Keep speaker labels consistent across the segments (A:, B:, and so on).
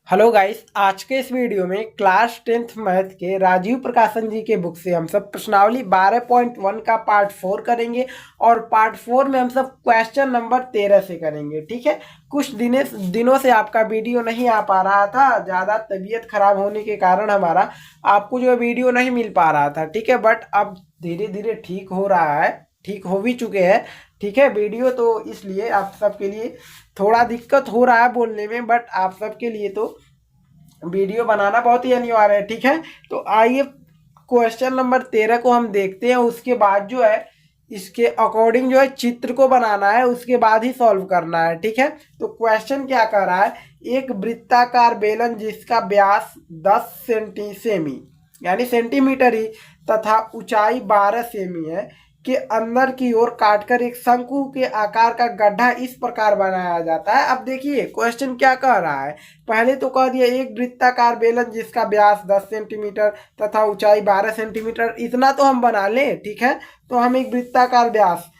A: Hello guys, आज के इस वीडियो में क्लास 10th मैथ के राजीव प्रकाशन जी के बुक से हम सब प्रश्नावली 12.1 का पार्ट 4 करेंगे और पार्ट 4 में हम सब क्वेश्चन नंबर 13 से करेंगे। ठीक है। कुछ दिनों से आपका वीडियो नहीं आ पा रहा था, ज़्यादा तबीयत खराब होने के कारण हमारा आपको जो वीडियो नहीं मिल पा रहा था। ठीक है, बट अब धीरे धीरे ठीक हो रहा है, ठीक हो भी चुके हैं। ठीक है, वीडियो तो इसलिए आप सबके लिए थोड़ा दिक्कत हो रहा है बोलने में, बट आप सबके लिए तो वीडियो बनाना बहुत ही अनिवार्य है। ठीक है, तो आइए क्वेश्चन नंबर 13 को हम देखते हैं। उसके बाद जो है इसके अकॉर्डिंग जो है चित्र को बनाना है, उसके बाद ही सॉल्व करना है। ठीक है, तो क्वेश्चन क्या कर रहा है, एक वृत्ताकार बेलन जिसका व्यास 10 सेमी यानी सेंटीमीटर ही तथा ऊंचाई 12 सेमी है के अंदर की ओर काटकर एक शंकु के आकार का गड्ढा इस प्रकार बनाया जाता है। अब देखिए क्वेश्चन क्या कह रहा है। पहले तो कह दिया एक वृत्ताकार बेलन जिसका व्यास 10 सेंटीमीटर तथा ऊंचाई 12 सेंटीमीटर, इतना तो हम बना लें। ठीक है, तो हम एक वृत्ताकार व्यास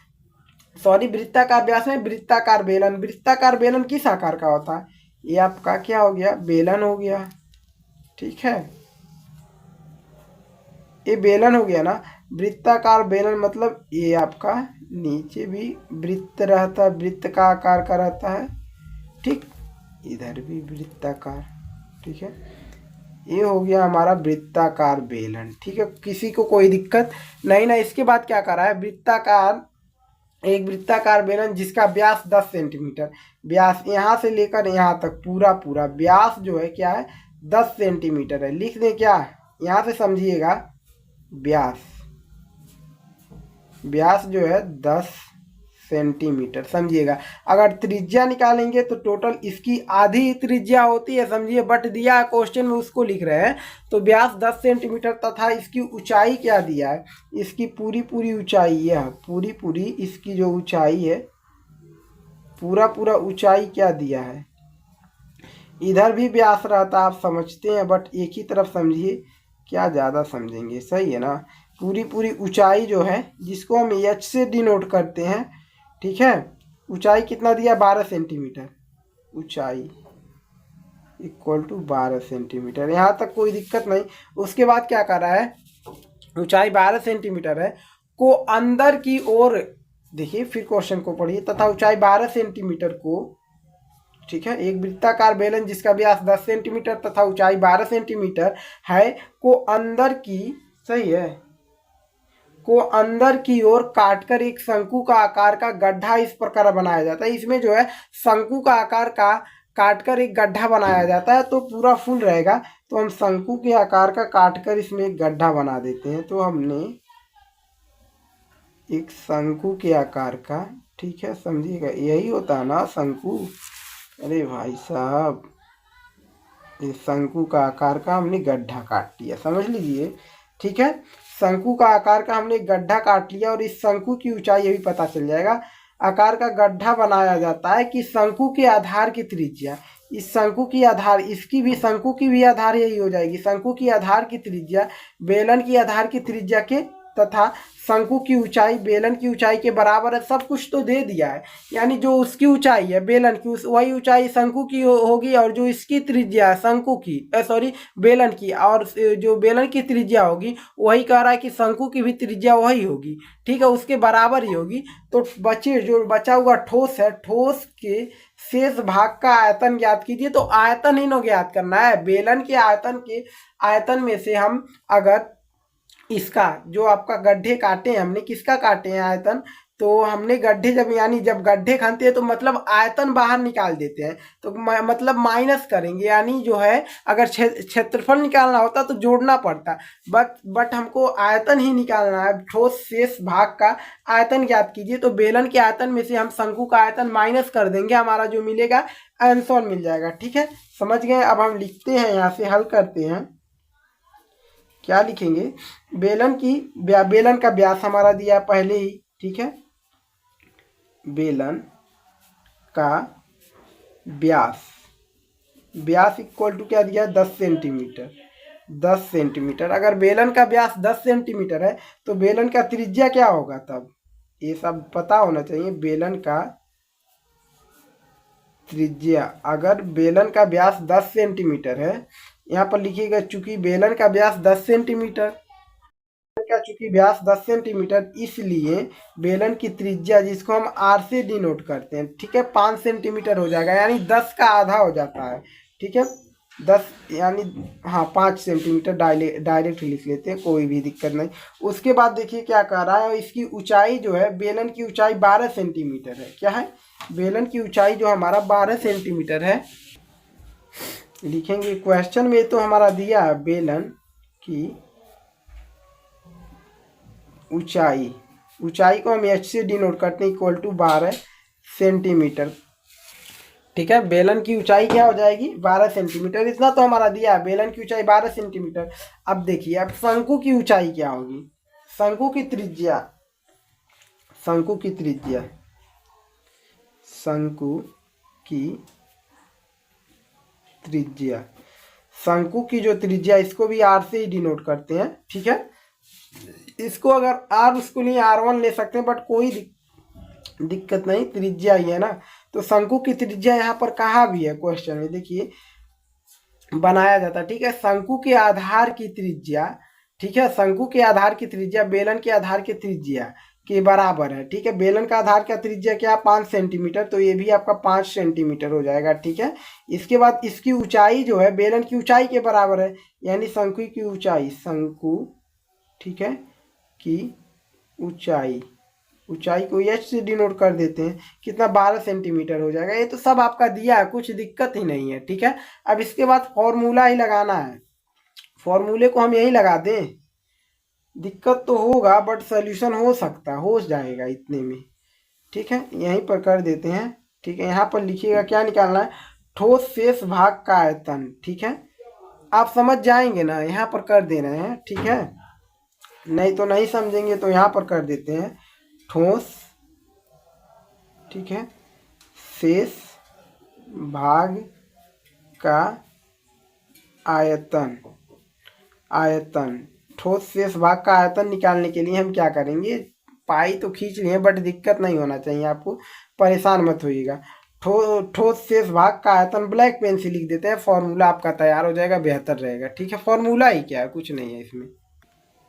A: में वृत्ताकार बेलन किस आकार का होता है? ये आपका क्या हो गया, बेलन हो गया। ठीक है, ये बेलन हो गया ना। वृत्ताकार बेलन मतलब ये आपका नीचे भी वृत्त रहता है, वृत्त का आकार का रहता है। ठीक, इधर भी वृत्ताकार। ठीक है, ये हो गया हमारा वृत्ताकार बेलन। ठीक है, किसी को कोई दिक्कत नहीं ना। इसके बाद क्या कर रहा है, एक वृत्ताकार बेलन जिसका व्यास 10 सेंटीमीटर, व्यास यहाँ से लेकर यहाँ तक पूरा व्यास जो है क्या है, 10 सेंटीमीटर है। लिख दें क्या, यहाँ से समझिएगा, व्यास जो है 10 सेंटीमीटर समझिएगा। अगर त्रिज्या निकालेंगे तो टोटल इसकी आधी त्रिज्या होती है, समझिए। बट दिया क्वेश्चन में उसको लिख रहे हैं, तो व्यास 10 सेंटीमीटर तथा इसकी ऊंचाई क्या दिया है, इसकी पूरी ऊंचाई, यह पूरी इसकी जो ऊंचाई है, पूरा ऊंचाई क्या दिया है। इधर भी व्यास रहता, आप समझते हैं, बट एक ही तरफ समझिए, क्या ज़्यादा समझेंगे, सही है ना। पूरी ऊंचाई जो है जिसको हम एच से डिनोट करते हैं। ठीक है, ऊंचाई कितना दिया, 12 सेंटीमीटर, ऊंचाई इक्वल टू 12 सेंटीमीटर। यहाँ तक कोई दिक्कत नहीं। उसके बाद क्या कर रहा है, ऊंचाई 12 सेंटीमीटर है को अंदर की ओर, देखिए फिर क्वेश्चन को पढ़िए, तथा ऊंचाई 12 सेंटीमीटर को, ठीक है, एक वृत्ताकार बेलन जिसका व्यास 10 सेंटीमीटर तथा ऊंचाई 12 सेंटीमीटर है को अंदर की, सही है, को अंदर की ओर काटकर एक शंकु का आकार का गड्ढा इस प्रकार बनाया जाता है। इसमें जो है शंकु का आकार का काटकर एक गड्ढा बनाया जाता है, तो पूरा फुल रहेगा। तो हम शंकु के आकार का काटकर इसमें एक गड्ढा बना देते हैं। तो हमने एक शंकु के आकार का, ठीक है, समझिएगा, यही होता है ना शंकु। अरे भाई साहब, इस शंकु का आकार का हमने गड्ढा काट लिया, समझ लीजिए। ठीक है, शंकु का आकार का हमने गड्ढा काट लिया और इस शंकु की ऊंचाई ये भी पता चल जाएगा। आकार का गड्ढा बनाया जाता है कि शंकु के आधार की त्रिज्या, इस शंकु की आधार, इसकी भी शंकु की भी आधार यही हो जाएगी। शंकु की आधार की त्रिज्या बेलन की आधार की त्रिज्या के तथा शंकु की ऊंचाई बेलन की ऊंचाई के बराबर है। सब कुछ तो दे दिया है, यानी जो उसकी ऊंचाई है बेलन की, वही ऊंचाई शंकु की होगी, और जो इसकी त्रिज्या है शंकु की, सॉरी बेलन की, और जो बेलन की त्रिज्या होगी वही कह रहा है कि शंकु की भी त्रिज्या वही होगी। ठीक है, उसके बराबर ही होगी। तो जो बचा हुआ ठोस है, ठोस के शेष भाग का आयतन ज्ञात कीजिए। तो आयतन ही न ज्ञात करना है, बेलन के आयतन में से हम अगर इसका जो आपका गड्ढे काटे हैं, हमने किसका काटे हैं आयतन, तो हमने गड्ढे जब गड्ढे खाते हैं तो मतलब आयतन बाहर निकाल देते हैं, तो मतलब माइनस करेंगे, यानी जो है अगर क्षेत्रफल निकालना होता तो जोड़ना पड़ता, बट हमको आयतन ही निकालना है। ठोस शेष भाग का आयतन ज्ञात कीजिए। तो बेलन के आयतन में से हम शंकु का आयतन माइनस कर देंगे, हमारा जो मिलेगा आंसर मिल जाएगा। ठीक है, समझ गए। अब हम लिखते हैं, यहाँ से हल करते हैं। क्या लिखेंगे, बेलन का व्यास हमारा दिया पहले ही। ठीक है, बेलन का व्यास इक्वल टू क्या दिया, 10 सेंटीमीटर। 10 सेंटीमीटर, अगर बेलन का व्यास 10 सेंटीमीटर है तो बेलन का त्रिज्या क्या होगा, तब ये सब पता होना चाहिए। बेलन का त्रिज्या, अगर बेलन का व्यास 10 सेंटीमीटर है, यहाँ पर लिखिएगा चूंकि बेलन का व्यास 10 सेंटीमीटर का, चूंकि व्यास 10 सेंटीमीटर, इसलिए बेलन की त्रिज्या जिसको हम आर से डिनोट करते हैं, ठीक है, 5 सेंटीमीटर हो जाएगा, यानी 10 का आधा हो जाता है, ठीक है, 10 यानी हाँ 5 सेंटीमीटर डायरेक्ट लिख लेते हैं, कोई भी दिक्कत नहीं। उसके बाद देखिए क्या कह रहा है, इसकी ऊंचाई जो है, बेलन की ऊंचाई 12 सेंटीमीटर है। क्या है? बेलन की ऊंचाई जो हमारा 12 सेंटीमीटर है। लिखेंगे क्वेश्चन में तो हमारा दिया है बेलन की ऊंचाई, ऊंचाई को हम एच से डिनोट करते हैं, इक्वल टू 12 सेंटीमीटर, ठीक है। बेलन की ऊंचाई क्या हो जाएगी? 12 सेंटीमीटर। इतना तो हमारा दिया है, बेलन की ऊंचाई 12 सेंटीमीटर। अब देखिए, अब शंकु की ऊंचाई क्या होगी? शंकु की त्रिज्या, शंकु की त्रिज्या, शंकु की त्रिज्या, शंकु की जो त्रिज्या, इसको भी आर से ही डिनोट करते हैं, ठीक है। इसको अगर आर उसको लिए R1 ले सकते हैं, बट कोई दिक्कत नहीं, त्रिज्या ही है ना। तो शंकु की त्रिज्या यहाँ पर कहा भी है क्वेश्चन में, देखिए बनाया जाता है, ठीक है। शंकु के आधार की त्रिज्या, ठीक है, शंकु के आधार की त्रिज्या बेलन के आधार की त्रिज्या के बराबर है, ठीक है। बेलन का आधार का त्रिज्या क्या? 5 सेंटीमीटर, तो ये भी आपका 5 सेंटीमीटर हो जाएगा, ठीक है। इसके बाद इसकी ऊंचाई जो है बेलन की ऊंचाई के बराबर है, यानी शंकु की ऊंचाई, शंकु, ठीक है, की ऊंचाई, ऊंचाई को एच से डिनोट कर देते हैं, कितना? 12 सेंटीमीटर हो जाएगा। ये तो सब आपका दिया है, कुछ दिक्कत ही नहीं है, ठीक है। अब इसके बाद फॉर्मूला ही लगाना है, फॉर्मूले को हम यही लगा दें, दिक्कत तो होगा बट सोल्यूशन हो सकता, हो जाएगा इतने में, ठीक है। यहीं पर कर देते हैं, ठीक है। यहाँ पर लिखिएगा क्या निकालना है? ठोस शेष भाग का आयतन, ठीक है। आप समझ जाएंगे ना, यहाँ पर कर दे रहे हैं, ठीक है। नहीं तो नहीं समझेंगे तो यहाँ पर कर देते हैं, ठोस, ठीक है, शेष भाग का आयतन, आयतन, ठोस शेष भाग का आयतन निकालने के लिए हम क्या करेंगे? पाई तो खींच लिए, बट दिक्कत नहीं होना चाहिए आपको, परेशान मत होइएगा। ठोस शेष भाग का आयतन ब्लैक पेन से लिख देते हैं, फॉर्मूला आपका तैयार हो जाएगा, बेहतर रहेगा, ठीक है। फॉर्मूला ही क्या है, कुछ नहीं है इसमें,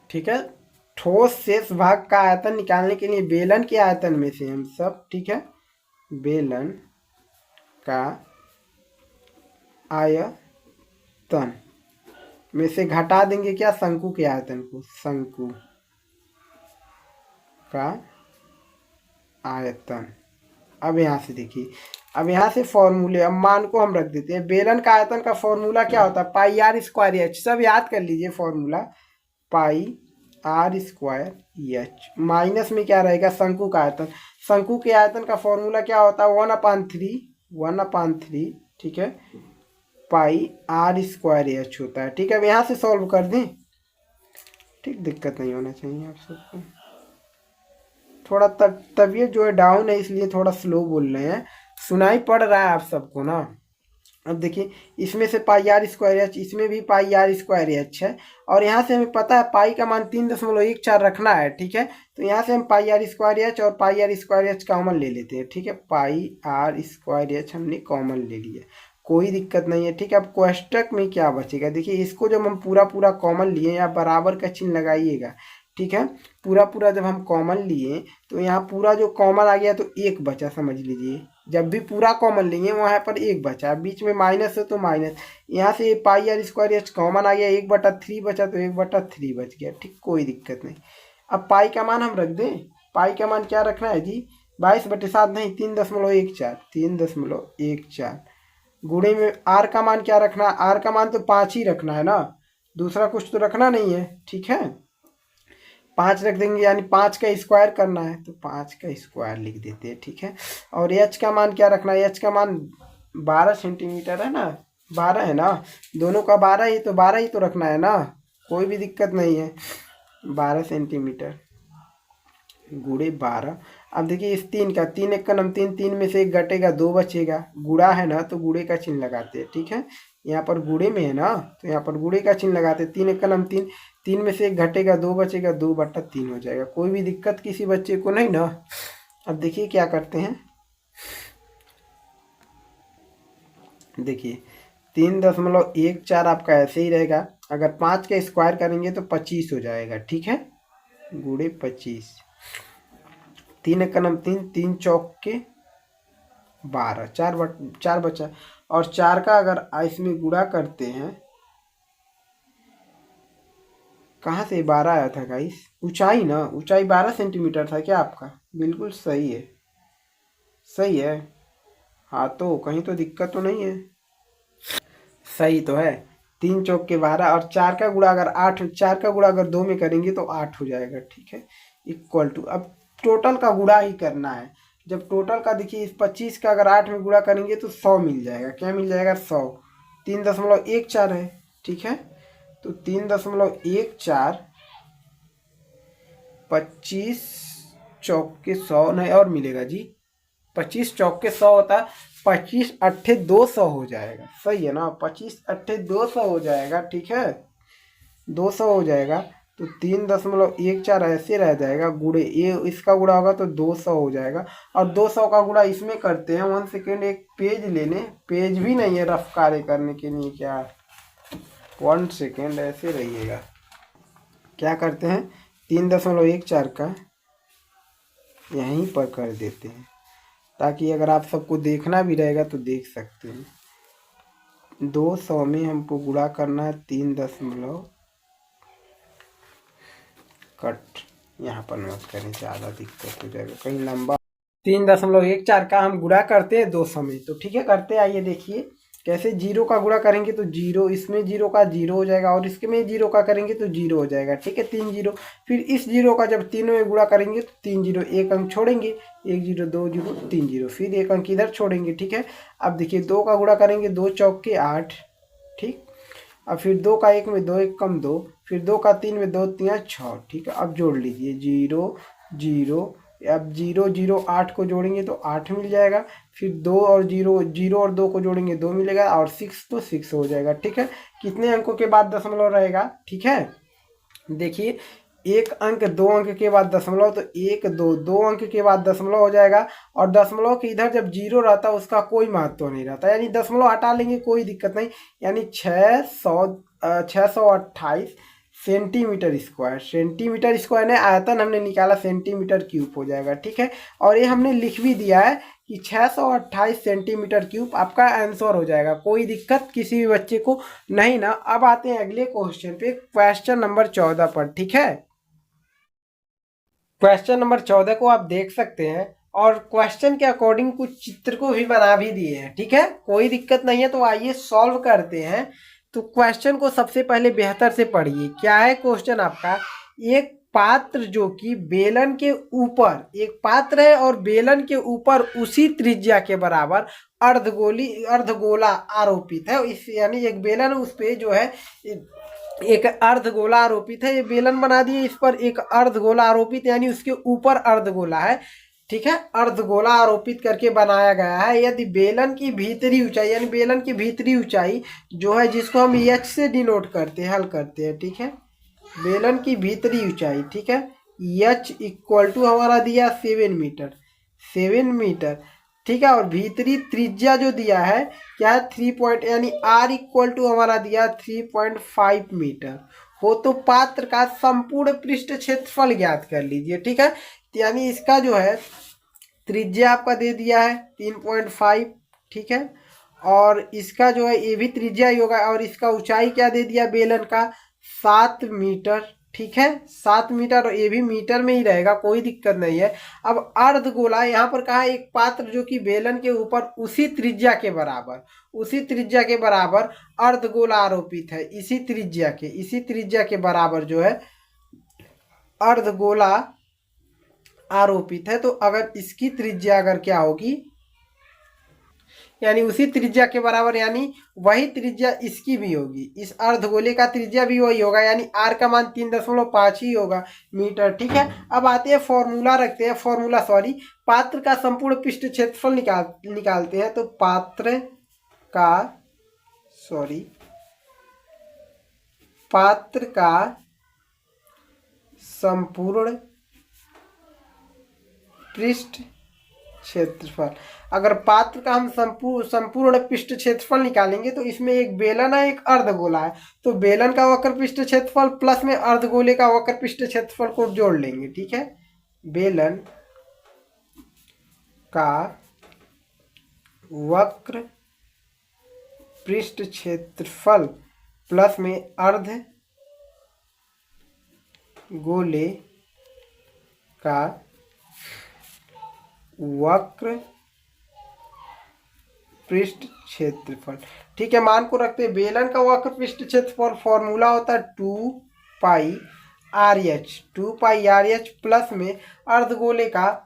A: ठीक है। ठोस शेष भाग का आयतन निकालने के लिए बेलन के आयतन में से हम सब, ठीक है, बेलन का आयतन में से घटा देंगे क्या? शंकु के आयतन को, शंकु का आयतन। अब यहाँ से देखिए, अब यहाँ से फॉर्मूले, अब मान को हम रख देते हैं। बेलन का आयतन का फॉर्मूला क्या होता है? पाई आर स्क्वायर एच, सब याद कर लीजिए formula, pi r square h, minus में क्या रहेगा? शंकु का आयतन। शंकु के आयतन का फॉर्मूला क्या होता है? 1/3, ठीक है, पाई आर स्क्वायर एच होता है, ठीक है। अब यहाँ से सॉल्व कर दें, ठीक, दिक्कत नहीं होना चाहिए आप सबको। थोड़ा तबीयत जो है डाउन है, इसलिए थोड़ा स्लो बोल रहे हैं, सुनाई पड़ रहा है आप सबको ना। अब देखिए, इसमें से पाई आर स्क्वायर एच, इसमें भी पाई आर स्क्वायर एच है, और यहाँ से हमें पता है पाई का मान 3.14 रखना है, ठीक है। तो यहाँ से हम पाई आर स्क्वायर एच और पाई आर स्क्वायर एच कॉमन ले लेते हैं, ठीक है। पाई आर स्क्वायर एच हमने कॉमन ले लिया, कोई दिक्कत नहीं है, ठीक है। अब कोष्टक में क्या बचेगा? देखिए, इसको जब हम पूरा पूरा कॉमन लिए, या बराबर का चिन्ह लगाइएगा, ठीक है। पूरा पूरा जब हम कॉमन लिए तो यहाँ पूरा जो कॉमन आ गया तो एक बचा, समझ लीजिए। जब भी पूरा कॉमन लेंगे वहाँ पर एक बचा, बीच में माइनस है तो माइनस, यहाँ से पाई आर स्क्वायर एच कॉमन आ गया, 1/3 बचा तो 1/3 बच गया, ठीक, कोई दिक्कत नहीं। अब पाई का मान हम रख दें, पाई का मान क्या रखना है जी? 22/7 नहीं, 3.14, 3.14 गुणे में आर का मान क्या रखना है? आर का मान तो 5 ही रखना है ना, दूसरा कुछ तो रखना नहीं है, ठीक है। 5 रख देंगे, यानी 5 का स्क्वायर करना है, तो 5 का स्क्वायर लिख देते हैं, ठीक है। और एच का मान क्या रखना है? एच का मान 12 सेंटीमीटर है ना, 12 है ना, दोनों का 12 ही, तो 12 ही तो रखना है ना, कोई भी दिक्कत नहीं है। 12 सेंटीमीटर गुणे 12। अब देखिए, इस 3 का 3 एक का नम 3, 3 में से 1 घटेगा, 2 बचेगा, गुणा है ना तो गुणे का चिन्ह लगाते हैं, ठीक है। यहाँ पर गुणे में है ना, तो यहाँ पर गुणे का चिन्ह लगाते हैं। 3 एक का नम 3, 3 में से 1 घटेगा, 2 बचेगा, 2/3 हो जाएगा, कोई भी दिक्कत किसी बच्चे को नहीं ना। अब देखिए क्या करते हैं, देखिए 3.14 आपका ऐसे ही रहेगा। अगर 5 का स्क्वायर करेंगे तो 25 हो जाएगा, ठीक है, गुणे 25। 3 एक का नाम 3, 3 चौक के 12, 4 बचा। और 4 का अगर इसमें गुणा करते हैं, कहाँ से 12 आया था गाइस? ऊंचाई ना, ऊंचाई 12 सेंटीमीटर था क्या आपका? बिल्कुल सही है, सही है। हाँ तो कहीं तो दिक्कत तो नहीं है, सही तो है। 3 चौक के 12 और 4 का गुणा अगर 8, 4 का गुणा अगर 2 में करेंगे तो 8 हो जाएगा, ठीक है। इक्वल टू, अब टोटल का गुणा ही करना है। जब टोटल का देखिए इस 25 का अगर 8 में गुणा करेंगे तो 100 मिल जाएगा। क्या मिल जाएगा? 100। 3.14 है, ठीक है। तो 3.14 25 चौक के 100 नहीं और मिलेगा जी। 25 चौक के 100 होता है, 25 अट्ठे 200 हो जाएगा, सही है ना। 25 अट्ठे 200 हो जाएगा, ठीक है, 200 हो जाएगा। तो 3.14 ऐसे रह जाएगा, गुणे ये इसका गुणा होगा तो 200 हो जाएगा। और 200 का गुणा इसमें करते हैं। 1 सेकेंड, एक पेज ले लें, पेज भी नहीं है रफ कार्य करने के लिए क्या। 1 सेकेंड ऐसे रहिएगा। क्या करते हैं, 3.14 का यहीं पर कर देते हैं, ताकि अगर आप सबको देखना भी रहेगा तो देख सकते हैं। 200 में हमको गुणा करना है 3 दशमलव, कट यहाँ पर मत करें, ज़्यादा दिक्कत हो जाएगा, कहीं लंबा। 3.14 का हम गुणा करते हैं 200 में, तो ठीक है करते हैं। आइए देखिए कैसे। जीरो का गुणा करेंगे तो जीरो, इसमें जीरो का जीरो हो जाएगा, और इसके में जीरो का करेंगे तो जीरो हो जाएगा, ठीक है, 3 जीरो। फिर इस जीरो का जब तीनों में गुणा करेंगे तो 3 जीरो, एक अंक छोड़ेंगे, 1 जीरो 2 जीरो 3 जीरो, फिर एक अंक इधर छोड़ेंगे, ठीक है। अब देखिए 2 का गुणा करेंगे, 2 चौक के 8, ठीक। अब फिर 2 का 1 में 2, 1 कम 2, फिर 2 का 3 में 2 3 6, ठीक है। अब जोड़ लीजिए, जीरो जीरो, अब 0 0 8 को जोड़ेंगे तो 8 मिल जाएगा। फिर 2 और 0, 0 और 2 को जोड़ेंगे 2 मिलेगा, और 6 तो 6 हो जाएगा, ठीक है। कितने अंकों के बाद दशमलव रहेगा, ठीक है। देखिए एक अंक, 2 अंक के बाद दशमलव, तो 1 2, 2 अंक के बाद दशमलव हो जाएगा। और दशमलव के इधर जब जीरो रहता है उसका कोई महत्व नहीं रहता, यानी दशमलव हटा लेंगे कोई दिक्कत नहीं। यानी 628 सेंटीमीटर स्क्वायर, सेंटीमीटर स्क्वायर ने आयतन हमने निकाला, सेंटीमीटर क्यूब हो जाएगा, ठीक है। और ये हमने लिख भी दिया है कि 628 सेंटीमीटर क्यूब आपका आंसर हो जाएगा, कोई दिक्कत किसी भी बच्चे को नहीं ना। अब आते हैं अगले क्वेश्चन पे, क्वेश्चन नंबर 14 पर, ठीक है। क्वेश्चन नंबर 14 को आप देख सकते हैं, और क्वेश्चन के अकॉर्डिंग कुछ चित्र को भी बना भी दिए हैं, ठीक है, कोई दिक्कत नहीं है। तो आइए सॉल्व करते हैं। तो क्वेश्चन को सबसे पहले बेहतर से पढ़िए। क्या है क्वेश्चन आपका? एक पात्र जो कि बेलन के ऊपर, एक पात्र है और बेलन के ऊपर उसी त्रिज्या के बराबर अर्धगोला आरोपित है। इस यानी एक बेलन, उस पे जो है एक अर्धगोला आरोपित है। ये बेलन बना दिए, इस पर एक अर्धगोला आरोपित, यानी उसके ऊपर अर्धगोला है, ठीक है, अर्धगोला आरोपित करके बनाया गया है। यदि बेलन की भीतरी ऊंचाई, यानी बेलन की भीतरी ऊंचाई जो है, जिसको हम एच से डिनोट करते हैं, हल करते हैं, ठीक है, बेलन की भीतरी ऊंचाई, ठीक है, एच इक्वल टू हमारा दिया 7 मीटर, 7 मीटर, ठीक है। और भीतरी त्रिज्या जो दिया है क्या है, 3 पॉइंट, यानी आर इक्वल टू हमारा दिया 3.5 मीटर हो। तो पात्र का संपूर्ण पृष्ठ क्षेत्रफल ज्ञात कर लीजिए, ठीक है। यानी इसका जो है त्रिज्या आपका दे दिया है 3.5, ठीक है, और इसका जो है ये भी त्रिज्या ही होगा, और इसका ऊंचाई क्या दे दिया बेलन का, 7 मीटर, ठीक है, 7 मीटर, और ये भी मीटर में ही रहेगा, कोई दिक्कत नहीं है। अब अर्धगोला यहाँ पर कहा, एक पात्र जो कि बेलन के ऊपर उसी त्रिज्या के बराबर, उसी त्रिज्या के बराबर अर्धगोला आरोपित है, इसी त्रिज्या के बराबर जो है अर्धगोला आरोपित है। तो अगर इसकी त्रिज्या अगर क्या होगी, यानी उसी त्रिज्या के बराबर, यानी वही त्रिज्या इसकी भी होगी, इस अर्धगोले का त्रिज्या भी वही होगा, यानी आर का मान 3.5 ही होगा मीटर, ठीक है। अब आते हैं फॉर्मूला रखते हैं, फॉर्मूला सॉरी, पात्र का संपूर्ण पृष्ठ क्षेत्रफल निकालते हैं। तो पात्र का संपूर्ण पृष्ठ क्षेत्रफल। अगर पात्र का हम संपूर्ण पृष्ठ क्षेत्रफल निकालेंगे तो इसमें एक बेलन है, एक अर्धगोला है, तो बेलन का वक्र पृष्ठ क्षेत्रफल प्लस में अर्धगोले का वक्र पृष्ठ क्षेत्रफल को जोड़ लेंगे। ठीक है, बेलन का वक्र पृष्ठ क्षेत्रफल प्लस में अर्ध गोले का वक्र पृष्ठ क्षेत्रफल। ठीक है, मान को रखते हैं बेलन का वक्र पृष्ठ क्षेत्रफल फॉर्मूला होता है 2πRh प्लस में अर्धगोले का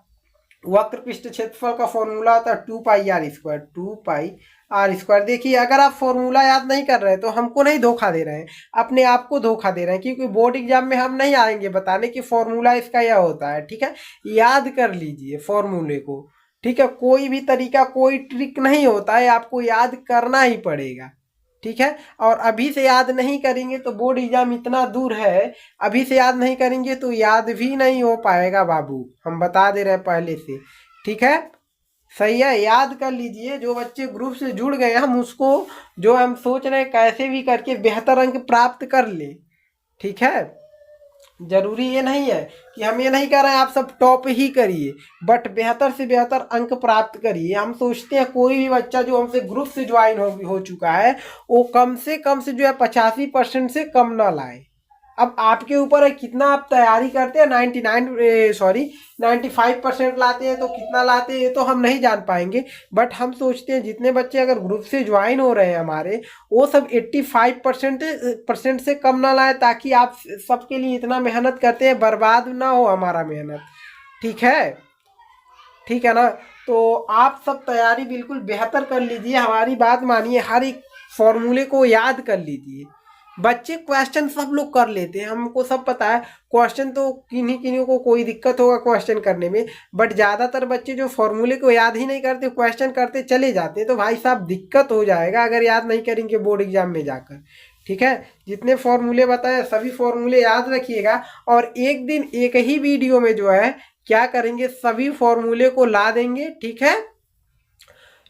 A: वक्र पृष्ठ क्षेत्रफल का फॉर्मूला होता है 2πr²। देखिए, अगर आप फॉर्मूला याद नहीं कर रहे हैं तो हमको नहीं धोखा दे रहे हैं, अपने आप को धोखा दे रहे हैं, क्योंकि बोर्ड एग्जाम में हम नहीं आएंगे बताने कि फॉर्मूला इसका यह होता है। ठीक है, याद कर लीजिए फॉर्मूले को। ठीक है, कोई भी तरीका, कोई ट्रिक नहीं होता है, आपको याद करना ही पड़ेगा। ठीक है, और अभी से याद नहीं करेंगे तो बोर्ड एग्जाम इतना दूर है, अभी से याद नहीं करेंगे तो याद भी नहीं हो पाएगा बाबू, हम बता दे रहे हैं पहले से। ठीक है, सही है, याद कर लीजिए। जो बच्चे ग्रुप से जुड़ गए हम उसको, जो हम सोच रहे हैं कैसे भी करके बेहतर अंक प्राप्त कर ले। ठीक है, जरूरी ये नहीं है कि हम ये नहीं कह रहे हैं आप सब टॉप ही करिए, बट बेहतर से बेहतर अंक प्राप्त करिए। हम सोचते हैं कोई भी बच्चा जो हमसे ग्रुप से ज्वाइन हो चुका है वो कम से जो है 85% से कम ना लाए। अब आपके ऊपर है कितना आप तैयारी करते हैं। 95% लाते हैं तो कितना लाते हैं ये तो हम नहीं जान पाएंगे, बट हम सोचते हैं जितने बच्चे अगर ग्रुप से ज्वाइन हो रहे हैं हमारे, वो सब 85% से कम ना लाए, ताकि आप सबके लिए इतना मेहनत करते हैं बर्बाद ना हो हमारा मेहनत। ठीक है ना, तो आप सब तैयारी बिल्कुल बेहतर कर लीजिए, हमारी बात मानिए, हर एक फॉर्मूले को याद कर लीजिए। बच्चे क्वेश्चन सब लोग कर लेते हैं, हमको सब पता है, क्वेश्चन तो किन्हीं को कोई दिक्कत होगा क्वेश्चन करने में, बट ज़्यादातर बच्चे जो फॉर्मूले को याद ही नहीं करते, क्वेश्चन करते चले जाते हैं, तो भाई साहब दिक्कत हो जाएगा अगर याद नहीं करेंगे बोर्ड एग्जाम में जाकर। ठीक है, जितने फॉर्मूले बताए सभी फॉर्मूले याद रखिएगा, और एक दिन एक ही वीडियो में जो है क्या करेंगे, सभी फॉर्मूले को ला देंगे। ठीक है,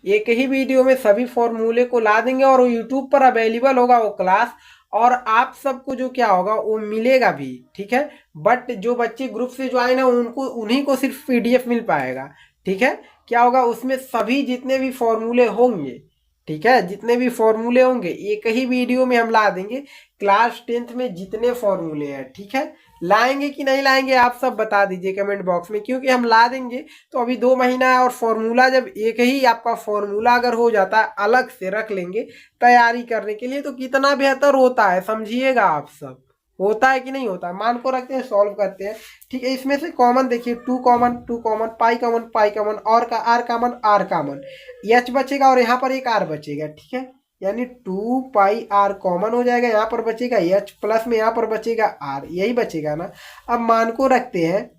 A: एक ही वीडियो में सभी फॉर्मूले को ला देंगे, और यूट्यूब पर अवेलेबल होगा वो क्लास, और आप सबको जो क्या होगा वो मिलेगा भी। ठीक है, बट जो बच्चे ग्रुप से ज्वाइन है उन्हीं को सिर्फ PDF मिल पाएगा। ठीक है, क्या होगा उसमें सभी जितने भी फॉर्मूले होंगे, ठीक है, जितने भी फॉर्मूले होंगे एक ही वीडियो में हम ला देंगे, क्लास 10th में जितने फॉर्मूले हैं। ठीक है, लाएंगे कि नहीं लाएंगे आप सब बता दीजिए कमेंट बॉक्स में, क्योंकि हम ला देंगे तो अभी 2 महीना है, और फॉर्मूला जब एक ही आपका फॉर्मूला अगर हो जाता है अलग से रख लेंगे तैयारी करने के लिए तो कितना बेहतर होता है, समझिएगा आप सब। होता है कि नहीं होता है, मान को रखते हैं, सॉल्व करते हैं। ठीक है, इसमें से कॉमन देखिए 2 कॉमन, पाई कॉमन, और का आर कॉमन, एच बचेगा और यहाँ पर एक आर बचेगा। ठीक है, यानी 2πr कॉमन हो जाएगा, यहाँ पर बचेगा एच, प्लस में यहाँ पर बचेगा आर, यही बचेगा ना। अब मान को रखते हैं।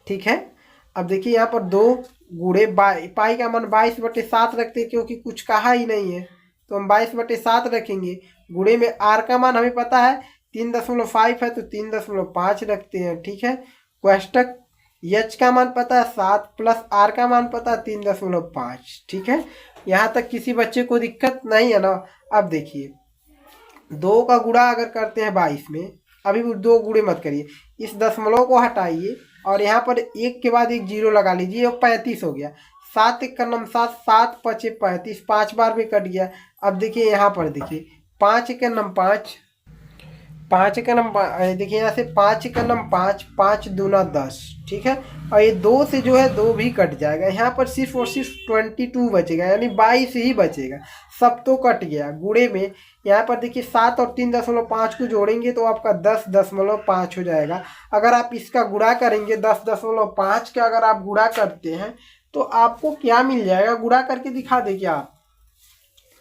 A: ठीक है, अब देखिए यहाँ पर 2 गुणे पाई का मान 22/7 रखते हैं, क्योंकि कुछ कहा ही नहीं है तो हम 22/7 रखेंगे। गुणे में आर का मान हमें पता है 3.5 है तो 3.5 रखते हैं। ठीक है, कोष्टक एच का मान पता है 7 प्लस आर का मान पता है 3.5। ठीक है, यहाँ तक किसी बच्चे को दिक्कत नहीं है ना। अब देखिए 2 का गुणा अगर करते हैं 22 में, अभी 2 गुणे मत करिए, इस दशमलव को हटाइए और यहाँ पर एक के बाद एक 0 लगा लीजिए, 35 हो गया। 7 1 का नम 7, 7 5 35, 5 बार में कट गया। अब देखिए यहाँ पर देखिए 5 1 का नम 5, 5 का नम देखिए यहाँ से 5 का नम 5, 5 दूना 10। ठीक है, और ये 2 से जो है 2 भी कट जाएगा, यहाँ पर सिर्फ और सिर्फ 22 बचेगा, यानी 22 ही बचेगा, सब तो कट गया। गुणे में यहाँ पर देखिए 7 और 3.5 को जोड़ेंगे तो आपका 10.5 हो जाएगा। अगर आप इसका गुणा करेंगे 10.5 का अगर आप गुणा करते हैं तो आपको क्या मिल जाएगा, गुणा करके दिखा दे क्या आप।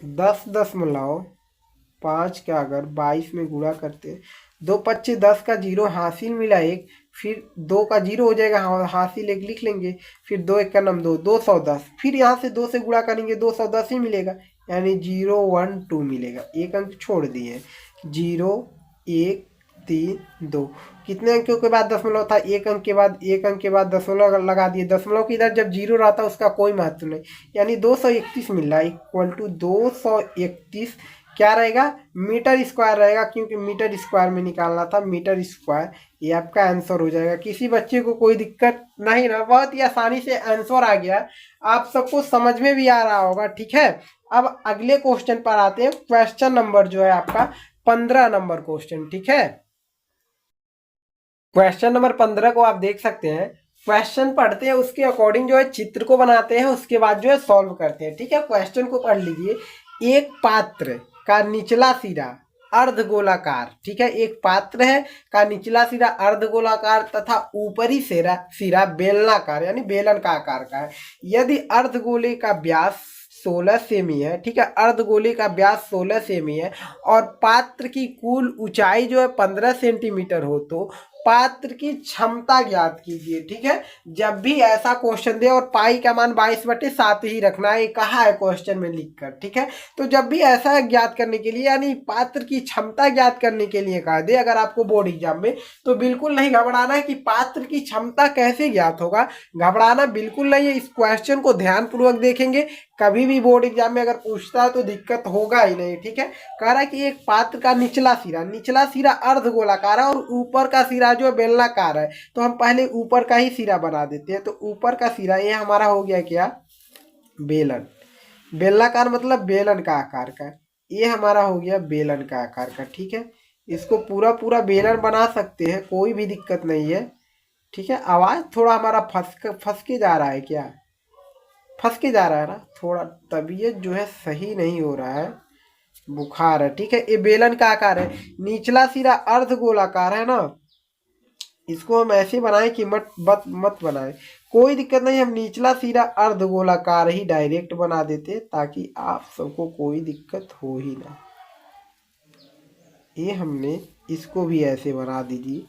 A: 10.5 का अगर 22 में गुणा करते हैं, 2 25 10 का 0 हासिल मिला 1, फिर 2 का 0 हो जाएगा, हासिल 1 लिख लेंगे, फिर 2 1 का नम 2, 210, फिर यहाँ से 2 से गुणा करेंगे 210 ही मिलेगा, यानी 0 1 2 मिलेगा। एक अंक छोड़ दिए, 0 1 3 2। कितने अंकों के बाद दशमलव था? एक अंक के बाद, एक अंक के बाद दशमलव लगा दिए। दशमलव की इधर जब जीरो रहता है उसका कोई महत्व नहीं, यानी 231 मिल रहा है, इक्वल टू 231 क्या रहेगा? मीटर स्क्वायर रहेगा, क्योंकि मीटर स्क्वायर में निकालना था, मीटर स्क्वायर। ये आपका आंसर हो जाएगा। किसी बच्चे को कोई दिक्कत नहीं ना, बहुत ही आसानी से आंसर आ गया, आप सबको समझ में भी आ रहा होगा। ठीक है, अब अगले क्वेश्चन पर आते हैं। क्वेश्चन नंबर जो है आपका 15 नंबर क्वेश्चन। ठीक है, क्वेश्चन नंबर 15 को आप देख सकते हैं। क्वेश्चन पढ़ते हैं, उसके अकॉर्डिंग जो है चित्र को बनाते हैं, उसके बाद जो है सॉल्व करते हैं। ठीक है, क्वेश्चन को पढ़ लीजिए। एक पात्र का निचला सिरा अर्धगोलाकार, ठीक है, एक पात्र है का निचला सिरा अर्धगोलाकार तथा ऊपरी सिरा बेलनाकार यानी बेलन का आकार का है। यदि अर्धगोले का व्यास 16 सेमी है, ठीक है, अर्धगोले का व्यास 16 सेमी है और पात्र की कुल ऊंचाई जो है 15 सेंटीमीटर हो, तो पात्र की क्षमता ज्ञात कीजिए। ठीक है, जब भी ऐसा क्वेश्चन दे और पाई का मान 22/7 ही रखना है, कहा है क्वेश्चन में लिखकर। ठीक है, तो जब भी ऐसा ज्ञात करने के लिए यानी पात्र की क्षमता ज्ञात करने के लिए कहा दे अगर आपको बोर्ड एग्जाम में, तो बिल्कुल नहीं घबराना है कि पात्र की क्षमता कैसे ज्ञात होगा, घबराना बिल्कुल नहीं है। इस क्वेश्चन को ध्यानपूर्वक देखेंगे, कभी भी बोर्ड एग्जाम में अगर पूछता है तो दिक्कत होगा ही नहीं। ठीक है, कह रहा है कि एक पात्र का निचला सिरा अर्धगोलाकार है और ऊपर का सिरा जो बेलनाकार है, तो हम पहले ऊपर का ही सिरा बना देते हैं। तो ऊपर का सिरा ये हमारा हो गया क्या? बेलन। बेलनाकार मतलब बेलन का आकार का, ये हमारा हो गया बेलन का आकार का। ठीक है, इसको पूरा पूरा बेलन बना सकते हैं, कोई भी दिक्कत नहीं है। ठीक है, आवाज थोड़ा हमारा फंस के जा रहा है क्या? फंस के जा रहा है ना थोड़ा, तबीयत जो है सही नहीं हो रहा है, बुखार है। ठीक है, ये बेलन का आकार है, निचला सिरा अर्धगोलाकार है ना, इसको हम ऐसे बनाए कि मत बनाए, कोई दिक्कत नहीं, हम निचला सिरा अर्धगोलाकार ही डायरेक्ट बना देते ताकि आप सबको कोई दिक्कत हो ही ना। ये हमने इसको भी ऐसे बना दीजिए,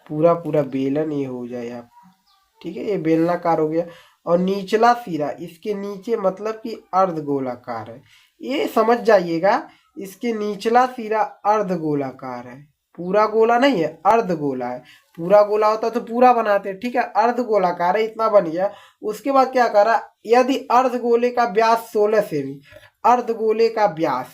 A: पूरा पूरा बेलन ये हो जाए आपका। ठीक है, ये बेलनाकार हो गया और निचला सिरा इसके नीचे मतलब कि अर्धगोलाकार है, ये समझ जाइएगा। इसके निचला सिरा अर्धगोलाकार है, पूरा गोला नहीं है, अर्धगोला है। पूरा गोला होता तो पूरा बनाते। ठीक है, अर्धगोलाकार है, इतना बन गया। उसके बाद क्या करा, यदि अर्धगोले का व्यास 16 सेमी, अर्धगोले का व्यास,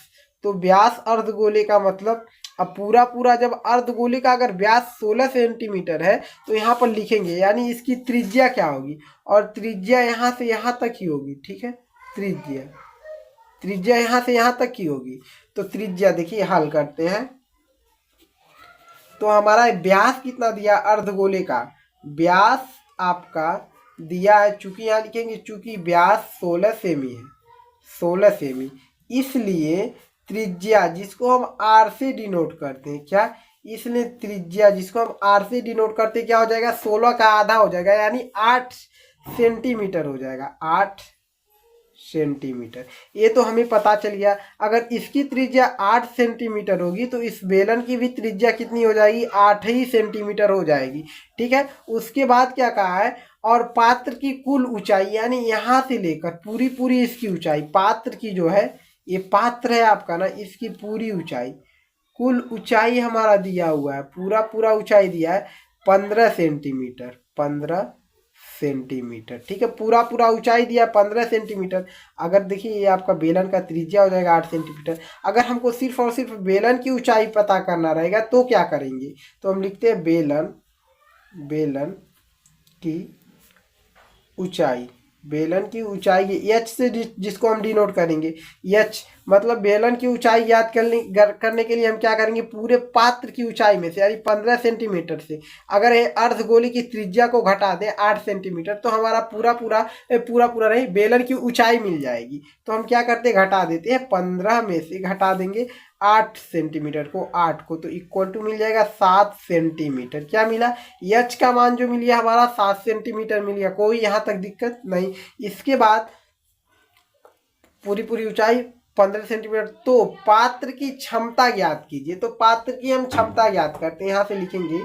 A: तो व्यास अर्धगोले का मतलब, अब पूरा पूरा जब अर्धगोले का अगर व्यास 16 सेंटीमीटर है तो यहाँ पर लिखेंगे, यानी इसकी त्रिज्या क्या होगी, और त्रिज्या यहाँ से यहाँ तक ही होगी। ठीक है, त्रिज्या यहाँ से यहाँ तक ही होगी। तो त्रिज्या देखिए, हल करते हैं तो हमारा व्यास कितना दिया अर्धगोले का, व्यास आपका दिया है, चूंकि यहाँ लिखेंगे चूंकि व्यास 16 सेमी है, 16 सेमी, इसलिए त्रिज्या जिसको हम आर से डिनोट करते हैं, क्या, इसलिए त्रिज्या जिसको हम आर से डिनोट करते हैं क्या हो जाएगा, 16 का आधा हो जाएगा, यानी 8 सेंटीमीटर हो जाएगा, 8 सेंटीमीटर। ये तो हमें पता चल गया। अगर इसकी त्रिज्या 8 सेंटीमीटर होगी तो इस बेलन की भी त्रिज्या कितनी हो जाएगी, 8 ही सेंटीमीटर हो जाएगी। ठीक है, उसके बाद क्या कहा है, और पात्र की कुल ऊंचाई यानी यहाँ से लेकर पूरी पूरी इसकी ऊंचाई, पात्र की जो है, ये पात्र है आपका ना, इसकी पूरी ऊंचाई, कुल ऊंचाई हमारा दिया हुआ है, पूरा पूरा ऊंचाई दिया है 15 सेंटीमीटर, 15 सेंटीमीटर। ठीक है, पूरा पूरा ऊंचाई दिया 15 सेंटीमीटर। अगर देखिए ये आपका बेलन का त्रिज्या हो जाएगा 8 सेंटीमीटर। अगर हमको सिर्फ और सिर्फ बेलन की ऊंचाई पता करना रहेगा तो क्या करेंगे, तो हम लिखते हैं बेलन की ऊंचाई, बेलन की ऊंचाई एच से जिसको हम डिनोट करेंगे, एच मतलब बेलन की ऊंचाई याद करने के लिए हम क्या करेंगे, पूरे पात्र की ऊंचाई में से यानी 15 सेंटीमीटर से अगर ये अर्धगोले की त्रिज्या को घटा दें 8 सेंटीमीटर, तो हमारा पूरा पूरा नहीं, बेलन की ऊंचाई मिल जाएगी। तो हम क्या करते हैं, घटा देते हैं, 15 में से घटा देंगे 8 सेंटीमीटर को, 8 को, तो इक्वल टू मिल जाएगा 7 सेंटीमीटर। क्या मिला, एच का मान जो मिल गया हमारा 7 सेंटीमीटर मिल गया, कोई यहाँ तक दिक्कत नहीं। इसके बाद पूरी पूरी ऊंचाई 15 सेंटीमीटर, तो पात्र की क्षमता ज्ञात कीजिए। तो पात्र की हम क्षमता ज्ञात करते हैं, यहाँ से लिखेंगे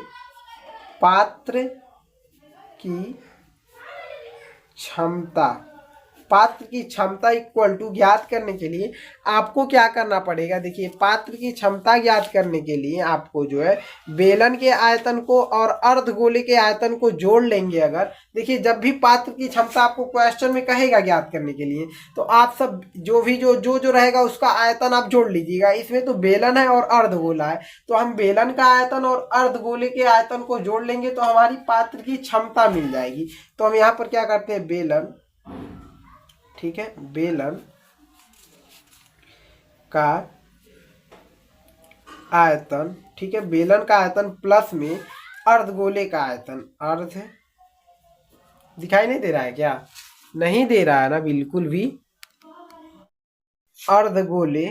A: पात्र की क्षमता, पात्र की क्षमता इक्वल टू ज्ञात करने के लिए आपको क्या करना पड़ेगा, देखिए पात्र की क्षमता ज्ञात करने के लिए आपको जो है बेलन के आयतन को और अर्धगोले के आयतन को जोड़ लेंगे। अगर देखिए जब भी पात्र की क्षमता आपको क्वेश्चन में कहेगा ज्ञात करने के लिए तो आप सब जो भी जो रहेगा उसका आयतन आप जोड़ लीजिएगा। इसमें तो बेलन है और अर्धगोला है, तो हम बेलन का आयतन और अर्धगोले के आयतन को जोड़ लेंगे तो हमारी पात्र की क्षमता मिल जाएगी। तो हम यहाँ पर क्या करते हैं, बेलन, ठीक है, बेलन का आयतन, ठीक है, बेलन का आयतन प्लस में अर्धगोले का आयतन, अर्ध दिखाई नहीं दे रहा है क्या, नहीं दे रहा है ना बिल्कुल भी, अर्धगोले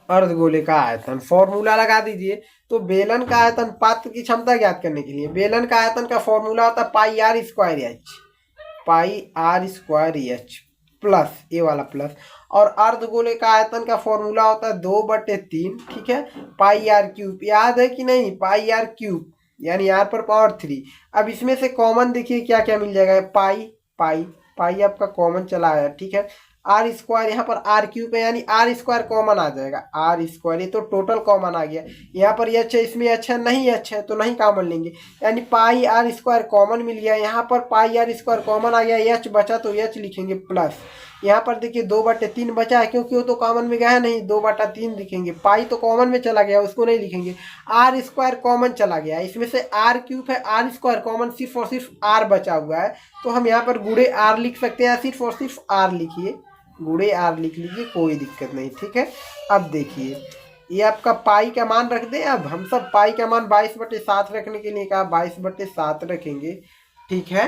A: अर्धगोले का आयतन, फॉर्मूला लगा दीजिए। तो बेलन का आयतन पात्र की क्षमता ज्ञात करने के लिए बेलन का आयतन का फॉर्मूला होता है pi r square h, pi r square h plus ये वाला प्लस, और अर्धगोले का आयतन का फॉर्मूला होता है 2/3, ठीक है, पाई आर क्यूब, याद है कि नहीं, पाई आर क्यूब यानी आर पर पावर 3। अब इसमें से कॉमन देखिए क्या क्या मिल जाएगा, पाई पाई पाई आपका कॉमन चला आया, ठीक है, आर स्क्वायर, यहाँ पर आर क्यूब है यानी आर स्क्वायर कॉमन आ जाएगा, आर स्क्वायर, ये तो टोटल कॉमन आ गया। यहाँ पर एच है, इसमें एच है, नहीं एच है तो नहीं कॉमन लेंगे, यानी पाई आर स्क्वायर कॉमन मिल गया। यहाँ पर पाई आर स्क्वायर कॉमन आ गया, एच बचा तो एच लिखेंगे प्लस, यहाँ पर देखिए 2/3 बचा है क्योंकि वो तो कॉमन में गया है नहीं, 2/3 लिखेंगे, पाई तो कॉमन में चला गया उसको नहीं लिखेंगे, आर स्क्वायर कॉमन चला गया, इसमें से आर क्यूब है, आर स्क्वायर कॉमन, सिर्फ और सिर्फ आर बचा हुआ है, तो हम यहाँ पर गुणे आर लिख सकते हैं, सिर्फ और सिर्फ आर लिखिए, गुणे आर लिख लीजिए, कोई दिक्कत नहीं, ठीक है। अब देखिए ये आपका पाई का मान रख दें, अब हम सब पाई का मान 22/7 रखने के लिए कहा, 22/7 रखेंगे, ठीक है,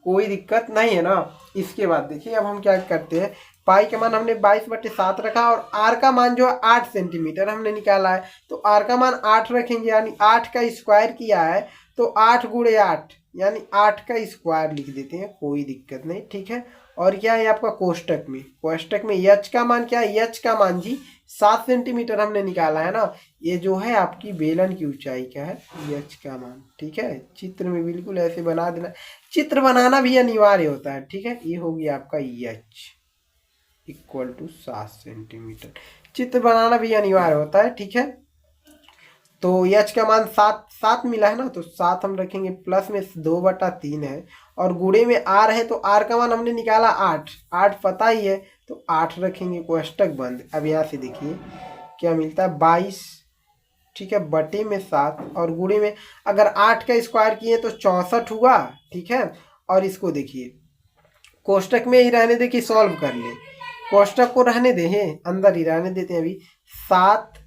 A: कोई दिक्कत नहीं है ना। इसके बाद देखिए अब हम क्या करते हैं, पाई का मान हमने 22/7 रखा और आर का मान जो है 8 सेंटीमीटर हमने निकाला है, तो आर का मान 8 रखेंगे, यानी 8 का स्क्वायर किया है तो 8 × 8 यानी 8 का स्क्वायर लिख देते हैं, कोई दिक्कत नहीं, ठीक है। और क्या है आपका कोष्टक में एच का मान क्या है, एच का मान जी 7 सेंटीमीटर हमने निकाला है ना, ये जो है आपकी बेलन की ऊंचाई क्या है, एच का मान, ठीक है, चित्र में बिल्कुल ऐसे बना देना, चित्र बनाना भी अनिवार्य होता है, ठीक है। ये हो गया आपका एच इक्वल टू 7 सेंटीमीटर, चित्र बनाना भी अनिवार्य होता है, ठीक है। तो एच का मान 7 मिला है ना, तो 7 हम रखेंगे, प्लस में 2/3 है और गुणे में आर है, तो आर का मान हमने निकाला 8 पता ही है तो 8 रखेंगे, कोष्टक बंद। अब यहाँ से देखिए क्या मिलता है, 22, ठीक है, बटे में 7 और गुणे में अगर 8 का स्क्वायर किए तो 64 हुआ, ठीक है। और इसको देखिए कोष्टक में ही रहने दे कि सॉल्व कर ले, कोष्टक को रहने दे, अंदर ही रहने देते हैं अभी। 7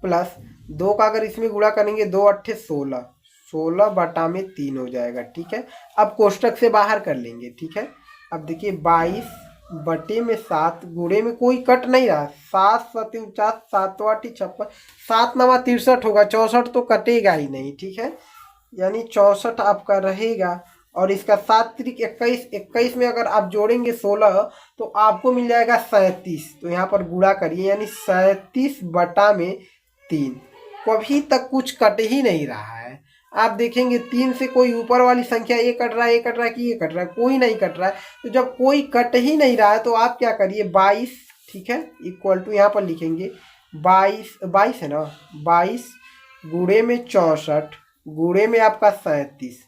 A: प्लस 2 का अगर इसमें गुणा करेंगे 2 8 16, 16/3 हो जाएगा, ठीक है। अब कोष्टक से बाहर कर लेंगे, ठीक है। अब देखिए 22/7 गुणे में कोई कट नहीं रहा, 7 7 49, 7 8 56, 7 9 63 होगा, 64 तो कटेगा ही नहीं, ठीक है, यानी 64 आपका रहेगा। और इसका 7 × 21, 21 में अगर आप जोड़ेंगे 16 तो आपको मिल जाएगा 37, तो यहाँ पर गुणा करिए, यानी 37/3, कभी तक कुछ कट ही नहीं रहा है। आप देखेंगे 3 से कोई ऊपर वाली संख्या ये कट रहा है, ये कट रहा है कि ये कट रहा है, कोई नहीं कट रहा है। तो जब कोई कट ही नहीं रहा है तो आप क्या करिए, 22, ठीक है, इक्वल टू यहाँ पर लिखेंगे 22 है ना, 22 गुणे में 64 गुणे में आपका 37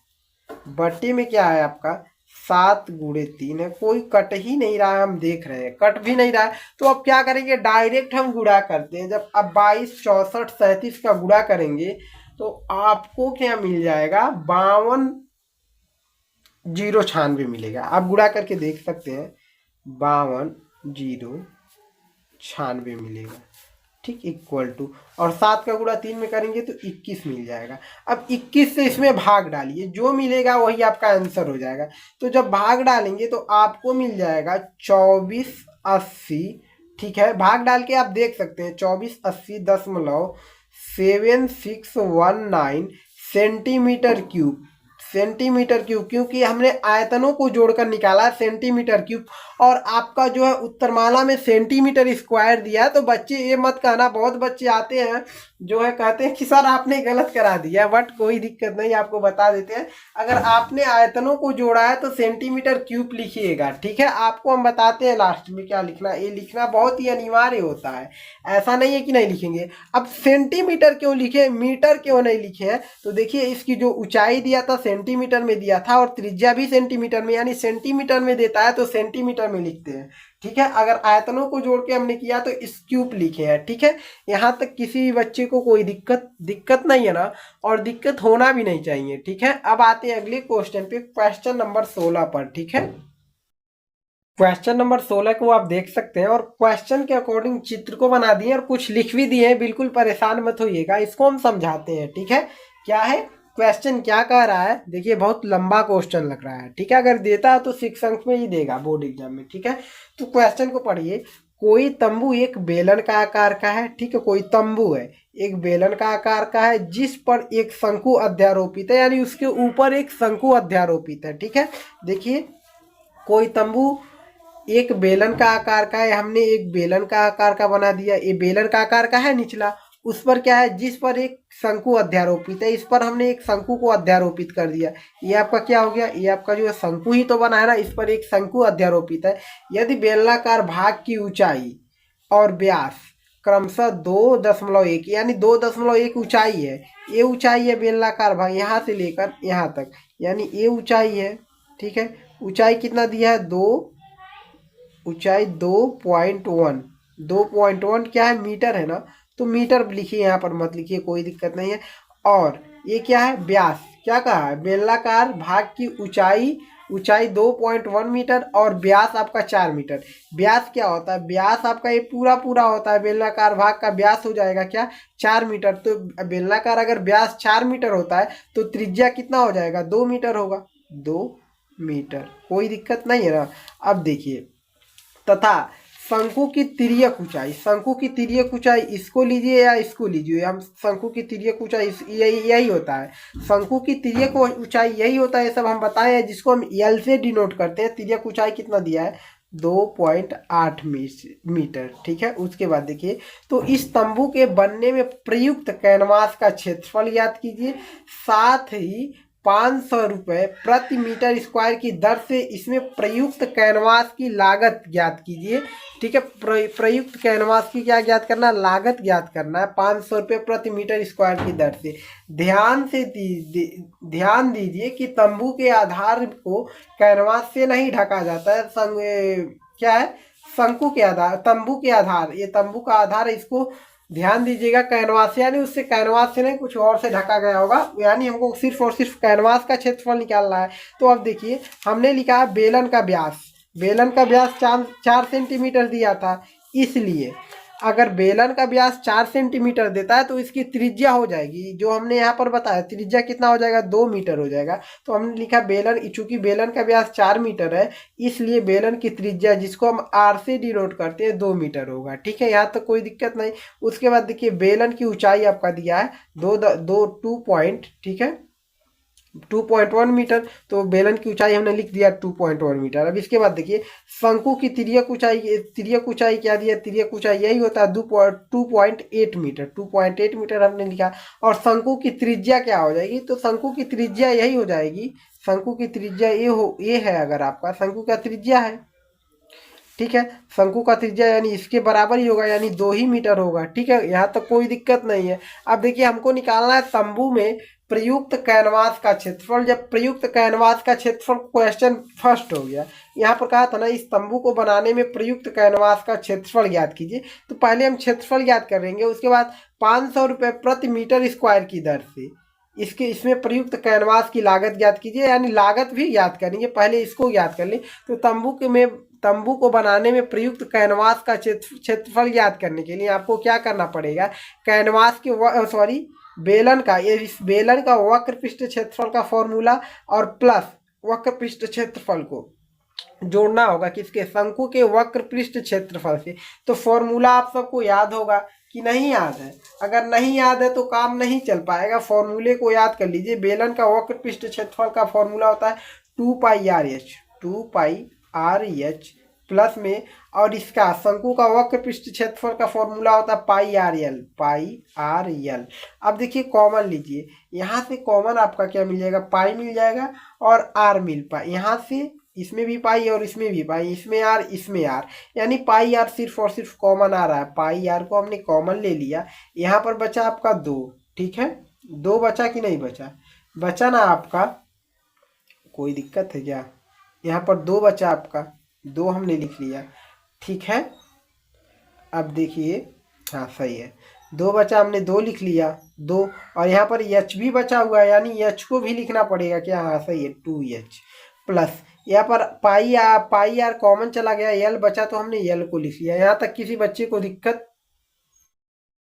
A: बटे में क्या है आपका 7 × 3 है, कोई कट ही नहीं रहा है, हम देख रहे हैं कट भी नहीं रहा है। तो अब क्या करेंगे, डायरेक्ट हम गुणा करते हैं। जब अब 22 64 37 का गुणा करेंगे तो आपको क्या मिल जाएगा, 52 096 मिलेगा। आप गुणा करके देख सकते हैं, 52 096 मिलेगा, ठीक, इक्वल टू, और 7 का गुणा 3 में करेंगे तो 21 मिल जाएगा। अब 21 से इसमें भाग डालिए, जो मिलेगा वही आपका आंसर हो जाएगा। तो जब भाग डालेंगे तो आपको मिल जाएगा 2480, ठीक है, भाग डाल के आप देख सकते हैं 2480.7619 सेंटीमीटर क्यूब, सेंटीमीटर क्यूब, क्योंकि हमने आयतनों को जोड़कर निकाला है सेंटीमीटर क्यूब, और आपका जो है उत्तरमाला में सेंटीमीटर स्क्वायर दिया है। तो बच्चे ये मत कहना, बहुत बच्चे आते हैं जो है कहते हैं कि सर आपने गलत करा दिया, बट कोई दिक्कत नहीं, आपको बता देते हैं। अगर आपने आयतनों को जोड़ा है तो सेंटीमीटर क्यूब लिखिएगा, ठीक है। आपको हम बताते हैं लास्ट में क्या लिखना, ये लिखना बहुत ही अनिवार्य होता है, ऐसा नहीं है कि नहीं लिखेंगे। अब सेंटीमीटर क्यों लिखे, मीटर क्यों नहीं लिखे हैं, तो देखिए इसकी जो ऊंचाई दिया था सेंटीमीटर में दिया था, और त्रिज्या भी सेंटीमीटर में, यानी सेंटीमीटर में देता है तो सेंटीमीटर में लिखते हैं, ठीक है। अगर आयतनों को जोड़ के हमने किया तो इस क्यूब लिखे हैं, ठीक है। यहाँ तक किसी भी बच्चे को कोई दिक्कत नहीं है ना, और दिक्कत होना भी नहीं चाहिए, ठीक है। अब आते हैं अगले क्वेश्चन पे, क्वेश्चन नंबर 16 पर, ठीक है। क्वेश्चन नंबर 16 को आप देख सकते हैं, और क्वेश्चन के अकॉर्डिंग चित्र को बना दिए और कुछ लिख भी दिए हैं, बिल्कुल परेशान मत होइएगा, इसको हम समझाते हैं, ठीक है। क्या है क्वेश्चन, क्या कह रहा है, देखिए बहुत लंबा क्वेश्चन लग रहा है, ठीक है। अगर देता है तो 6 अंक में ही देगा बोर्ड एग्जाम में, ठीक है। तो क्वेश्चन को पढ़िए, कोई तंबू एक बेलन का आकार का है, ठीक है। कोई तंबू है एक बेलन का आकार का है, जिस पर एक शंकु अध्यारोपित है, यानी उसके ऊपर एक शंकु अध्यारोपित है, ठीक है। देखिए कोई तंबू एक बेलन का आकार का है, हमने एक बेलन का आकार का बना दिया, ये बेलन का आकार का है निचला, उस पर क्या है, जिस पर एक शंकु अध्यारोपित है, इस पर हमने एक शंकु को अध्यारोपित कर दिया। ये आपका क्या हो गया, ये आपका जो है शंकु ही तो बना है ना, इस पर एक शंकु अध्यारोपित है। यदि बेलनाकार भाग की ऊंचाई और व्यास क्रमशः 2.1 यानी 2.1 ऊंचाई है, ये ऊंचाई है बेलनाकार भाग यहाँ से लेकर यहाँ तक, यानी ये ऊंचाई है, ठीक है। ऊंचाई कितना दिया है, 2, ऊंचाई 2.1, 2.1 क्या है, मीटर है ना, तो मीटर लिखिए, यहाँ पर मत लिखिए, कोई दिक्कत नहीं है। और ये क्या है, व्यास, क्या कहा है, बेलनाकार भाग की ऊंचाई 2.1 मीटर और व्यास आपका 4 मीटर। व्यास क्या होता है, व्यास आपका ये पूरा होता है, बेलनाकार भाग का व्यास हो जाएगा क्या, 4 मीटर। तो बेलनाकार अगर व्यास 4 मीटर होता है तो त्रिज्या कितना हो जाएगा, 2 मीटर होगा, 2 मीटर, कोई दिक्कत नहीं है ना। अब देखिए, तथा शंकु की तिर्यक ऊंचाई, शंकु की तिर्यक ऊंचाई इसको लीजिए या इसको लीजिए, हम शंकु की तिर्यक ऊंचाई यही होता है, शंकु की तिर्यक ऊंचाई यही होता है, सब हम बताए हैं, जिसको हम एल से डिनोट करते हैं। तिर्यक ऊंचाई कितना दिया है, 2.8 मीटर, ठीक है। उसके बाद देखिए, तो इस तंबू के बनने में प्रयुक्त कैनवास का क्षेत्रफल याद कीजिए, साथ ही 500 रुपये प्रति मीटर स्क्वायर की दर से इसमें प्रयुक्त कैनवास की लागत ज्ञात कीजिए, ठीक है। प्रयुक्त कैनवास की क्या ज्ञात करना, लागत ज्ञात करना है, 500 रुपये प्रति मीटर स्क्वायर की दर से। ध्यान दीजिए कि तंबू के आधार को कैनवास से नहीं ढका जाता है, क्या है, शंकु के आधार, तंबू के आधार, ये तंबू का आधार है, इसको ध्यान दीजिएगा, कैनवास यानी उससे कैनवास से नहीं कुछ और से ढका गया होगा, यानी हमको सिर्फ और सिर्फ कैनवास का क्षेत्रफल निकालना है। तो अब देखिए हमने लिखा है बेलन का व्यास, बेलन का व्यास 4 सेंटीमीटर दिया था, इसलिए अगर बेलन का व्यास 4 सेंटीमीटर देता है तो इसकी त्रिज्या हो जाएगी, जो हमने यहाँ पर बताया, त्रिज्या कितना हो जाएगा, 2 मीटर हो जाएगा। तो हमने लिखा बेलन, चूंकि बेलन का व्यास 4 मीटर है, इसलिए बेलन की त्रिज्या जिसको हम आर से डिनोट करते हैं 2 मीटर होगा, ठीक है। यहाँ तक कोई दिक्कत नहीं। उसके बाद देखिए बेलन की ऊंचाई आपका दिया है 2 पॉइंट, ठीक है, 2.1 मीटर, तो बेलन की ऊंचाई हमने लिख दिया 2.1 मीटर। अब इसके बाद देखिए शंकु की तिर्यक ऊंचाई क्या दिया, तिर्यक ऊंचाई यही होता है 2.8 मीटर, 2.8 मीटर हमने लिखा। और शंकु की त्रिज्या क्या हो जाएगी, तो शंकु की त्रिज्या यही हो जाएगी, शंकु की त्रिज्या ये है, अगर आपका शंकु का त्रिज्या है, ठीक है, शंकु का त्रिज्या यानी इसके बराबर ही होगा, यानी 2 ही मीटर होगा, ठीक है। यहाँ तक कोई दिक्कत नहीं है। अब देखिए हमको निकालना है तंबू में प्रयुक्त कैनवास का क्षेत्रफल। जब प्रयुक्त कैनवास का क्षेत्रफल, क्वेश्चन फर्स्ट हो गया, यहाँ पर कहा था ना इस तंबू को बनाने में प्रयुक्त कैनवास का क्षेत्रफल ज्ञात कीजिए, तो पहले हम क्षेत्रफल ज्ञात करेंगे, उसके बाद 500 रुपये प्रति मीटर स्क्वायर की दर से इसमें प्रयुक्त कैनवास की लागत ज्ञात कीजिए, यानी लागत भी ज्ञात करेंगे, पहले इसको ज्ञात कर लें। तो तंबू को बनाने में प्रयुक्त कैनवास का क्षेत्रफल ज्ञात करने के लिए आपको क्या करना पड़ेगा, कैनवास के बेलन का, ये इस बेलन का वक्र पृष्ठ क्षेत्रफल का फॉर्मूला और प्लस वक्र पृष्ठ क्षेत्रफल को जोड़ना होगा, किसके, शंकु के वक्र पृष्ठ क्षेत्रफल से। तो फॉर्मूला आप सबको याद होगा, कि नहीं याद है? अगर नहीं याद है तो काम नहीं चल पाएगा। फॉर्मूले को याद कर लीजिए। बेलन का वक्र पृष्ठ क्षेत्रफल का फॉर्मूला होता है 2πr/h, 2πr/h प्लस में, और इसका शंकु का वक्र पृष्ठ क्षेत्रफल का फॉर्मूला होता है πr/l, πr/l। अब देखिए कॉमन लीजिए, यहाँ से कॉमन आपका क्या मिल जाएगा? पाई मिल जाएगा और आर मिल पाए, यहाँ से इसमें भी पाई और इसमें भी पाई, इसमें आर इसमें आर, यानी पाई आर सिर्फ और सिर्फ कॉमन आ रहा है। पाई आर को हमने कॉमन ले लिया। यहाँ पर बचा आपका 2, ठीक है? 2 बचा कि नहीं बचा? बचा ना आपका? कोई दिक्कत है क्या? यहाँ पर 2 बचा आपका, 2 हमने लिख लिया, ठीक है? अब देखिए, हाँ सही है, 2 बचा, हमने 2 लिख लिया, 2, और यहाँ पर एच भी बचा हुआ है, यानी एच को भी लिखना पड़ेगा क्या? हाँ सही है, 2h प्लस यहाँ पर पाई आर कॉमन चला गया, एल बचा तो हमने एल को लिख लिया। यहाँ तक किसी बच्चे को दिक्कत?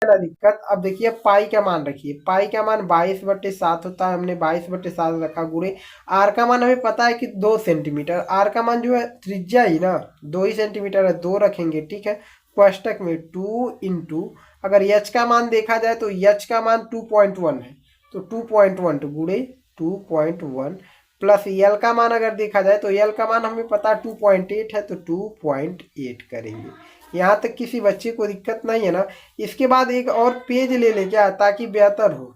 A: ना दिक्कत। अब देखिए पाई का मान रखिए, पाई का मान 22/7 होता है, हमने 22/7 रखा। गुणे आर का मान हमें पता है कि 2 सेंटीमीटर, आर का मान जो है त्रिज्या ही ना 2 ही सेंटीमीटर है, 2 रखेंगे, ठीक है? कोष्टक में 2 इंटू, अगर एच का मान देखा जाए तो एच का मान 2.1 है, तो 2.1 गुणे 2.1 प्लस एल का मान अगर देखा जाए तो एल का मान हमें पता 2.8 है, तो 2.8 करेंगे। यहाँ तक किसी बच्चे को दिक्कत नहीं है ना? इसके बाद एक और पेज ले ले क्या, ताकि बेहतर हो,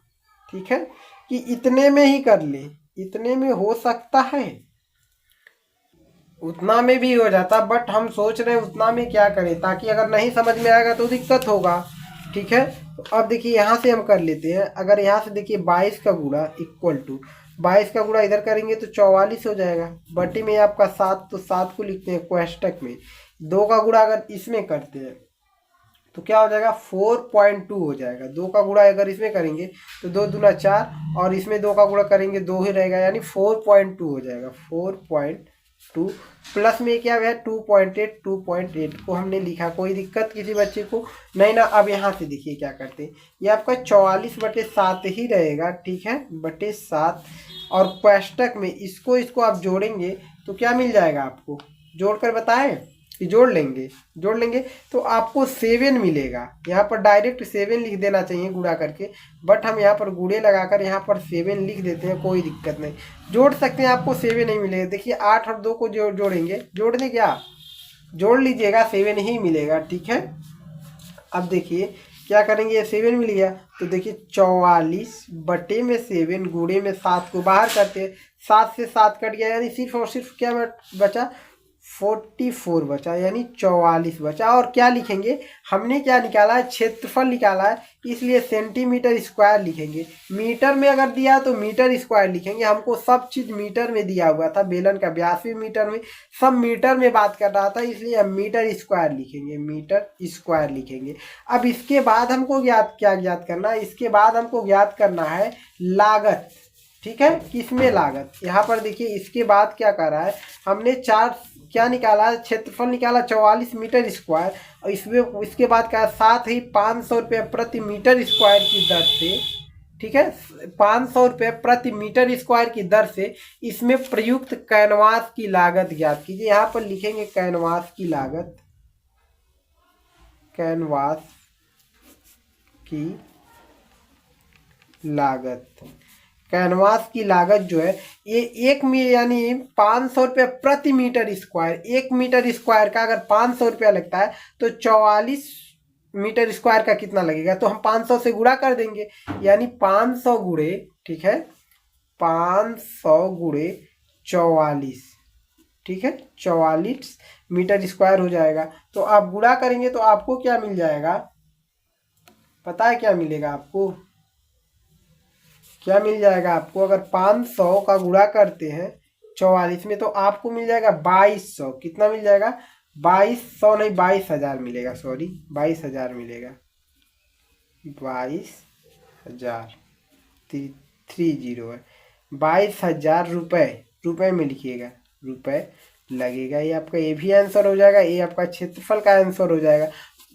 A: ठीक है? कि इतने में ही कर ले, इतने में हो सकता है, उतना में भी हो जाता, बट हम सोच रहे हैं उतना में क्या करें, ताकि अगर नहीं समझ में आएगा तो दिक्कत होगा, ठीक है? तो अब देखिए यहाँ से हम कर लेते हैं। अगर यहाँ से देखिए 22 का गुणा इक्वल टू 22 का गुणा इधर करेंगे तो 44 हो जाएगा, बटे में आपका 7, तो 7 को लिखते हैं कोष्टक में। 2 का गुणा अगर इसमें करते हैं तो क्या हो जाएगा? 4.2 हो जाएगा। 2 का गुणा अगर इसमें करेंगे तो 2 दूना 4, और इसमें 2 का गुणा करेंगे 2 ही रहेगा, यानी 4.2 हो जाएगा। 4.2 प्लस में क्या है? 2.8, 2.8 को हमने लिखा। कोई दिक्कत किसी बच्चे को नहीं ना? अब यहाँ से देखिए क्या करते हैं, ये आपका 44/7 ही रहेगा, ठीक है? बटे 7, और कोष्टक में इसको आप जोड़ेंगे तो क्या मिल जाएगा आपको? जोड़ कर बताएं कि जोड़ लेंगे तो आपको 7 मिलेगा। यहाँ पर डायरेक्ट 7 लिख देना चाहिए गुणा करके, बट हम यहाँ पर गुणे लगाकर यहाँ पर 7 लिख देते हैं, कोई दिक्कत नहीं, जोड़ सकते हैं, आपको 7 नहीं मिलेगा। देखिए 8 और 2 को जोड़ेंगे, जोड़ दें क्या? जोड़ लीजिएगा, 7 ही मिलेगा, ठीक है? अब देखिए क्या करेंगे, ये 7 मिल गया, तो देखिए 44 बटे में 7 गुणे में 7 को बाहर करते हैं, 7 से 7 कट गया, यानी सिर्फ और सिर्फ क्या बचा? 44 बचा, यानी 44 बचा। और क्या लिखेंगे? हमने क्या निकाला है? क्षेत्रफल निकाला है, इसलिए सेंटीमीटर स्क्वायर लिखेंगे। मीटर में अगर दिया तो मीटर स्क्वायर लिखेंगे। हमको सब चीज़ मीटर में दिया हुआ था, बेलन का व्यास भी मीटर में, सब मीटर में बात कर रहा था, इसलिए हम मीटर स्क्वायर लिखेंगे, मीटर स्क्वायर लिखेंगे। अब इसके बाद हमको क्या ज्ञात करना है? इसके बाद हमको ज्ञात करना है लागत, ठीक है? किसमें लागत? यहाँ पर देखिए इसके बाद क्या कर रहा है, हमने क्या निकाला? क्षेत्रफल निकाला 44 मीटर स्क्वायर, और इसके बाद क्या? साथ ही 500 रुपये प्रति मीटर स्क्वायर की दर से, ठीक है? 500 रुपये प्रति मीटर स्क्वायर की दर से इसमें प्रयुक्त कैनवास की लागत ज्ञात कीजिए। यहाँ पर लिखेंगे कैनवास की लागत, कैनवास की लागत। कैनवास की लागत जो है ये यानी 500 रुपये प्रति मीटर स्क्वायर, 1 मीटर स्क्वायर का अगर 500 रुपया लगता है तो 44 मीटर स्क्वायर का कितना लगेगा? तो हम 500 से गुणा कर देंगे, यानी 500 गुणे, ठीक है? 500 गुणे 44, ठीक है? 44 मीटर स्क्वायर हो जाएगा। तो आप गुणा करेंगे तो आपको क्या मिल जाएगा? पता है क्या मिलेगा आपको? क्या मिल जाएगा आपको? अगर 500 का गुणा करते हैं 44 में तो आपको मिल जाएगा 2200। कितना मिल जाएगा? 2200 नहीं, 22,000 मिलेगा, सॉरी 22,000 मिलेगा, 22,000, 30 है, 22,000 रुपये में लिखिएगा, रुपये लगेगा। ये आपका ये भी आंसर हो जाएगा, ये आपका क्षेत्रफल का आंसर हो जाएगा।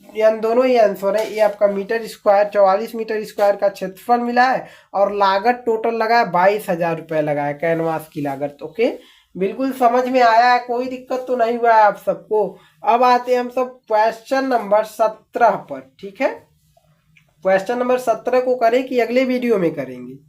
A: यानी दोनों ही आंसर है। ये आपका मीटर स्क्वायर 44 मीटर स्क्वायर का क्षेत्रफल मिला है, और लागत टोटल लगा है 22,000 रुपये लगा है, कैनवास की लागत। ओके, बिल्कुल समझ में आया है, कोई दिक्कत तो नहीं हुआ है आप सबको? अब आते हैं हम सब क्वेश्चन नंबर 17 पर, ठीक है? क्वेश्चन नंबर 17 को करें कि अगले वीडियो में करेंगे?